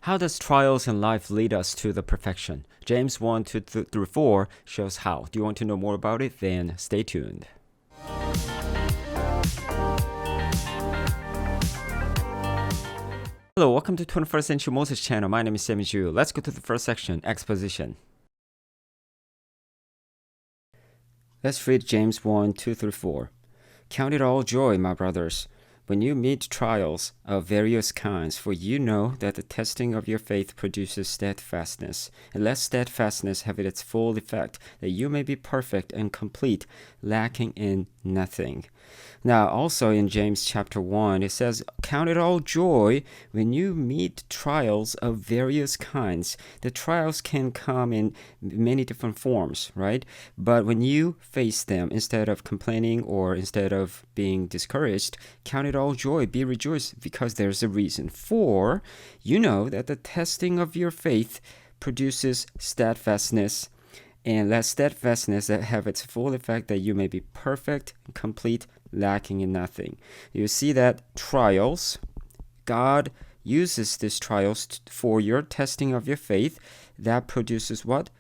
How does trials in life lead us to the perfection? James 1, 2 through 4 shows how. Do you want to know more about it? Then stay tuned. Hello, welcome to 21st Century Moses channel. My name is Sammy Ju. Let's go to the first section, exposition. Let's read James 1, 2 through 4. Count it all joy, my brothers, when you meet trials of various kinds, for you know that the testing of your faith produces steadfastness. And let steadfastness have its full effect, that you may be perfect and complete, lacking in nothing. Now, also in James chapter 1, it says, count it all joy when you meet trials of various kinds. The trials can come in many different forms, right? But when you face them, instead of complaining or instead of being discouraged, count it all joy, be rejoiced, because there's a reason. For you know that the testing of your faith produces steadfastness, and let steadfastness have its full effect, that you may be perfect and complete, lacking in nothing. You see that trials, God uses these trials for your testing of your faith. That produces what?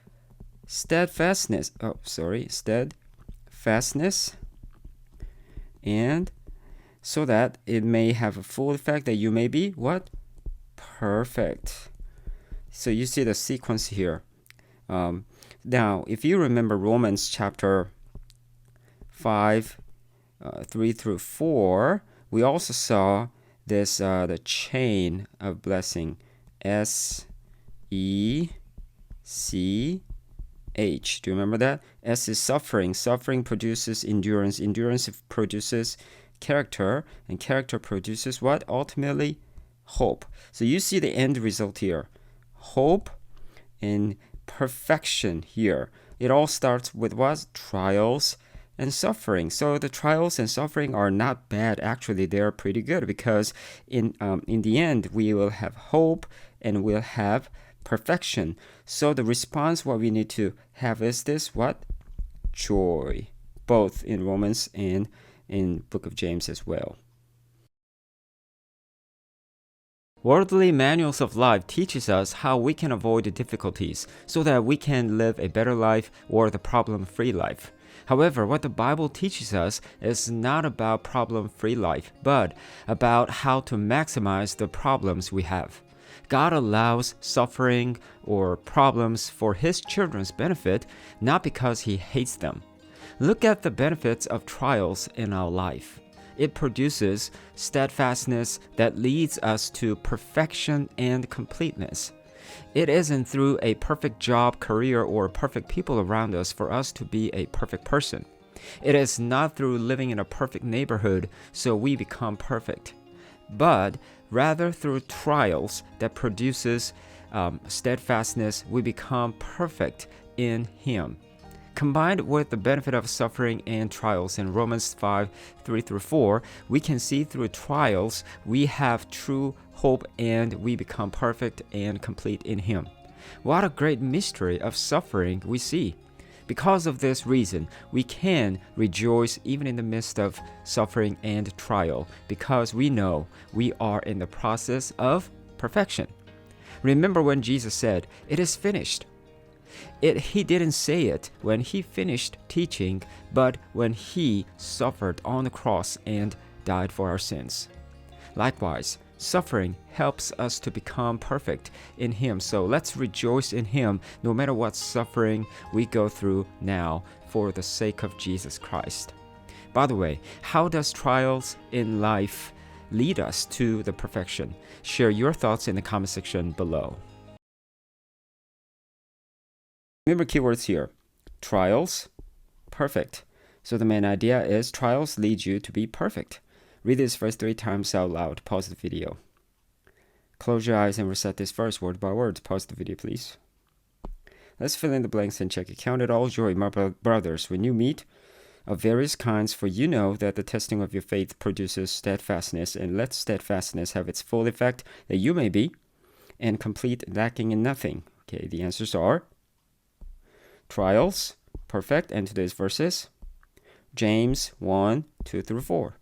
Steadfastness. Steadfastness. And so that it may have a full effect, that you may be what? Perfect. So you see the sequence here. Now, if you remember Romans chapter 5, 3 through 4, we also saw this the chain of blessing, S-E-C-H. Do you remember that? S is suffering. Suffering produces endurance. Endurance produces character, and character produces what? Ultimately, hope. So you see the end result here. Hope and perfection here. It all starts with what? Trials and suffering. So the trials and suffering are not bad. Actually, they're pretty good, because in the end, we will have hope and we'll have perfection. So the response, what we need to have is this, what? Joy. Both in Romans and in book of James as well. Worldly manuals of life teaches us how we can avoid difficulties so that we can live a better life or the problem-free life. However, what the Bible teaches us is not about problem-free life, but about how to maximize the problems we have. God allows suffering or problems for His children's benefit, not because He hates them. Look at the benefits of trials in our life. It produces steadfastness that leads us to perfection and completeness. It isn't through a perfect job, career, or perfect people around us for us to be a perfect person. It is not through living in a perfect neighborhood so we become perfect, but rather through trials that produces steadfastness, we become perfect in Him. Combined with the benefit of suffering and trials in Romans 5, 3 through 4, we can see through trials we have true hope and we become perfect and complete in Him. What a great mystery of suffering we see. Because of this reason, we can rejoice even in the midst of suffering and trial, because we know we are in the process of perfection. Remember when Jesus said, "It is finished." He didn't say it when He finished teaching, but when He suffered on the cross and died for our sins. Likewise, suffering helps us to become perfect in Him. So let's rejoice in Him no matter what suffering we go through now for the sake of Jesus Christ. By the way, how does trials in life lead us to the perfection? Share your thoughts in the comment section below. Remember keywords here. Trials, perfect. So the main idea is trials lead you to be perfect. Read this verse 3 times out loud. Pause the video. Close your eyes and recite this verse word by word. Pause the video, please. Let's fill in the blanks and check it. Count it all joy, my brothers, when you meet of various kinds, for you know that the testing of your faith produces steadfastness, and let steadfastness have its full effect, that you may be and complete, lacking in nothing. Okay, the answers are trials, perfect, and today's verses, James 1, 2 through 4.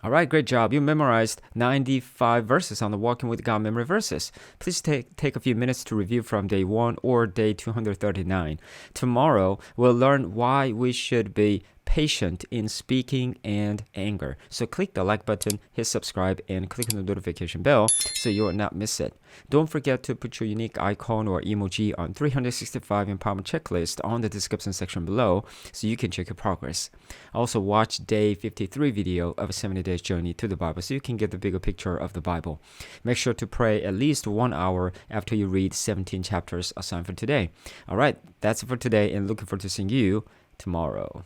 All right, great job. You memorized 95 verses on the Walking with God memory verses. Please take a few minutes to review from day 1 or day 239. Tomorrow, we'll learn why we should be patient in speaking and anger. So click the like button, hit subscribe, and click on the notification bell so you will not miss it. Don't forget to put your unique icon or emoji on 365 Empowerment Checklist on the description section below so you can check your progress. Also, watch day 53 video of a 70 days journey to the Bible so you can get the bigger picture of the Bible. Make sure to pray at least 1 hour after you read 17 chapters assigned for today. All right, that's it for today, and looking forward to seeing you tomorrow.